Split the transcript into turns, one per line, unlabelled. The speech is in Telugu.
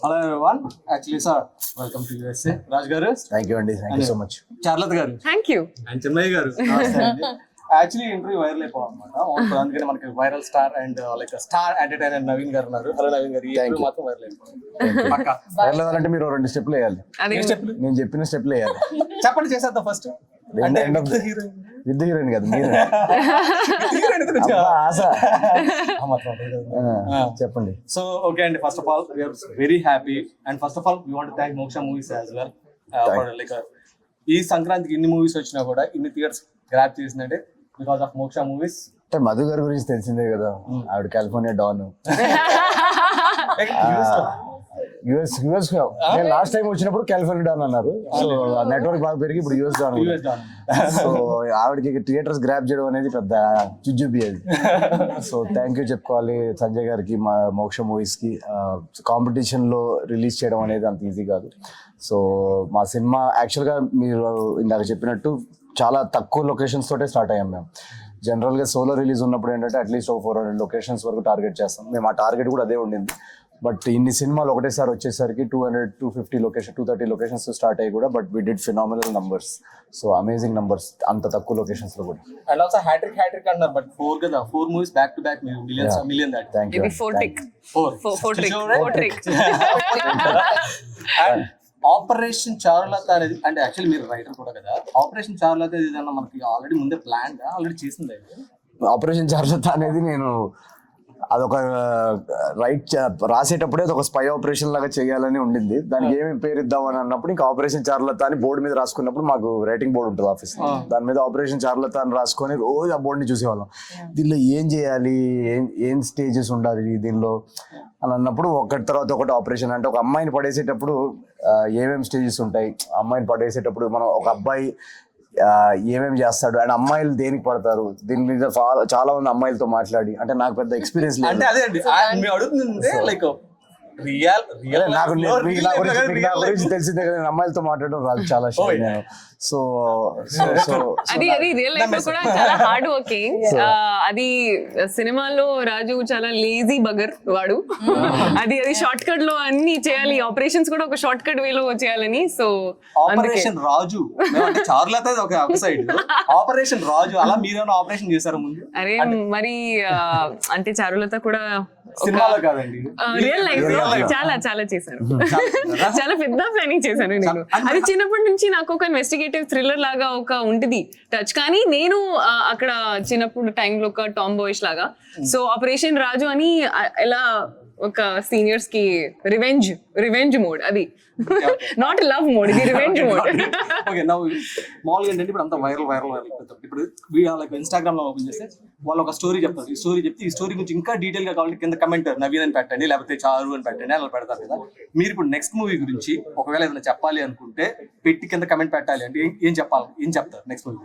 Hello everyone, actually sir welcome to USA. Raj garu
thank you అండి, thank you so much.
Charlath garu
thank you.
And Chinnayya garu. Actually interview viral అయిపోవాలన్నమాట. అందుకని మనకి viral star and like star entertainer Naveen garu ఉన్నారు. హలో నవీన్ గారు, ఈ ఇంటర్వ్యూ మాత్రం వైరల్ అయిపోవాలి పక్కా.
అంటే మీరు 2 స్టెప్లు వేయాలి. నేను చెప్పిన స్టెప్లు వేయాలి.
చెప్పండి, చేసేద్దాం ఫస్ట్. అంటే
విత్ హీరోయిన్ కదా మీరు. ఆశ చెప్పండి.
సో ఓకే అండి, first of all we are very happy and first of all we want thank Moksha movies as well. Like ఈ సంక్రాంతికి ఇన్ని మూవీస్ వచ్చినా కూడా ఇన్ని థియేటర్స్ గ్రాప్ చేసిందంటే బికాస్ ఆఫ్ మోక్ష మూవీస్.
అంటే మధు గారి గురించి తెలిసిందే కదా, ఆవిడ కాలిఫోర్నియా డాన్. యుఎస్ నేను లాస్ట్ టైం వచ్చినప్పుడు కాలిఫోర్నియా డాన్ అన్నారు. సో నెట్వర్క్ బాగా పెరిగి ఇప్పుడు యుఎస్ డాన్. సో ఆవిడకి థియేటర్స్ గ్రాప్ చేయడం అనేది పెద్ద జుజుబి అది. సో థ్యాంక్ యూ చెప్పుకోవాలి సంజయ్ గారికి, మా మోక్ష మూవీస్ కి. కాంపిటీషన్ లో రిలీజ్ చేయడం అనేది అంత ఈజీ కాదు. సో మా సినిమా యాక్చువల్గా మీరు ఇందాక చెప్పినట్టు చాలా తక్కువ లొకేషన్స్ తోటే స్టార్ట్ అయ్యాం మేము. జనరల్గా సోలో రిలీజ్ ఉన్నప్పుడు ఏంటంటే అట్లీస్ట్ 400 లొకేషన్స్ వరకు టార్గెట్ చేస్తాం మేము. ఆ టార్గెట్ కూడా అదే ఉండింది. బట్ ఇన్ని సినిమాలు ఒకటేసారి వచ్చేసరికి 200-250 లొకేషన్ 230 లొకేషన్స్ స్టార్ట్ అయ్యి కూడా but we did phenomenal numbers. So amazing numbers అంత తక్కువ లొకేషన్స్ లో కూడా.
అండ్ ఆల్సో హ్యాట్రిక్ అన్నారు. బట్ 4 కదా, 4 movies back to back million దాట్.
Thank you.
ఆపరేషన్ చారులత అనేది అంటే యాక్చువల్లీ మీరు రైటర్ కూడా కదా. ఆపరేషన్ చారులత ఏదైనా మనకి ఆల్రెడీ ముందే ప్లాన్ ఆల్రెడీ చేసింది.
ఆపరేషన్ చారులత అనేది నేను అదొక రాసేటప్పుడే ఒక స్పై ఆపరేషన్ లాగా చేయాలని ఉండింది. దానికి ఏమి పేరు ఇద్దామని అన్నప్పుడు ఇంకా ఆపరేషన్ చారులత అని బోర్డు మీద రాసుకున్నప్పుడు మాకు రైటింగ్ బోర్డు ఉంటుంది ఆఫీస్, దాని మీద ఆపరేషన్ చారులత అని రాసుకొని రోజు ఆ బోర్డుని చూసేవాళ్ళం. దీనిలో ఏం చేయాలి, ఏం స్టేజెస్ ఉండాలి దీనిలో అని అన్నప్పుడు ఒకటి తర్వాత ఒకటి ఆపరేషన్. అంటే ఒక అమ్మాయిని పడేసేటప్పుడు ఏమేమి స్టేజెస్ ఉంటాయి, అమ్మాయిని పడేసేటప్పుడు మనం ఒక అబ్బాయి ఏమేమి చేస్తాడు అండ్ అమ్మాయిలు దేనికి పడతారు, దీని మీద చాలా మంది అమ్మాయిలతో మాట్లాడి, అంటే నాకు పెద్ద ఎక్స్పీరియన్స్ లేదు. నాకు గురించి తెలిసిందే కదా, నేను అమ్మాయిలతో మాట్లాడడం రాదు చాలా. సో
అది రియల్ లైఫ్ లో కూడా చాలా హార్డ్ వర్కింగ్. అది సినిమాలో రాజు చాలా లేజీ బగర్ వాడు. అది షార్ట్ కట్ లో అన్ని చేయాలి, ఆపరేషన్స్ కూడా ఒక షార్ట్ కట్ వేలో చేయాలని. సో
ఆపరేషన్ రాజు చారులత ఒక సైడ్, ఆపరేషన్ రాజు అలా మీరేమైనా ఆపరేషన్ చేశారు ముందు?
అరే మరి అంటే చారులత కూడా
సినిమాలో కాదండి,
రియల్ లైఫ్ లో చాలా చాలా చేశాను. చాలా పెద్ద ప్లానింగ్ చేశాను నేను. అది చిన్నప్పటి నుంచి నాకు ఒక ఇన్వెస్టిగేటివ్ థ్రిల్లర్ లాగా ఒక ఉంటుంది టచ్. కానీ నేను అక్కడ చిన్నప్పుడు టైంలో ఒక టామ్ బాయ్స్ లాగా. సో ఆపరేషన్ రాజు అని ఎలా ఒక సీనియర్స్ కి రివెంజ్ మోడ్, అది నాట్ లవ్ మోడ్, ఇది రివెంజ్ మోడ్.
ఓకే, నౌ మామూలుగా ఏంటంటే ఇప్పుడు అంతా వైరల్ ఇప్పుడు లైక్ ఇన్స్టాగ్రామ్ లో ఓపెన్ చేస్తే వాళ్ళు ఒక స్టోరీ చెప్తారు. ఈ స్టోరీ చెప్తే ఈ స్టోరీ గురించి ఇంకా డీటెయిల్ గా కావాలి కింద కమెంట్ నవీన్ అని పెట్టండి, లేకపోతే చారు అని పెట్టండి, అలా పెడతారు కదా. మీరు ఇప్పుడు నెక్స్ట్ మూవీ గురించి ఒకవేళ ఏదైనా చెప్పాలి అనుకుంటే పెట్టి కింద కమెంట్ పెట్టాలి అంటే ఏం చెప్తారు నెక్స్ట్ మూవీ?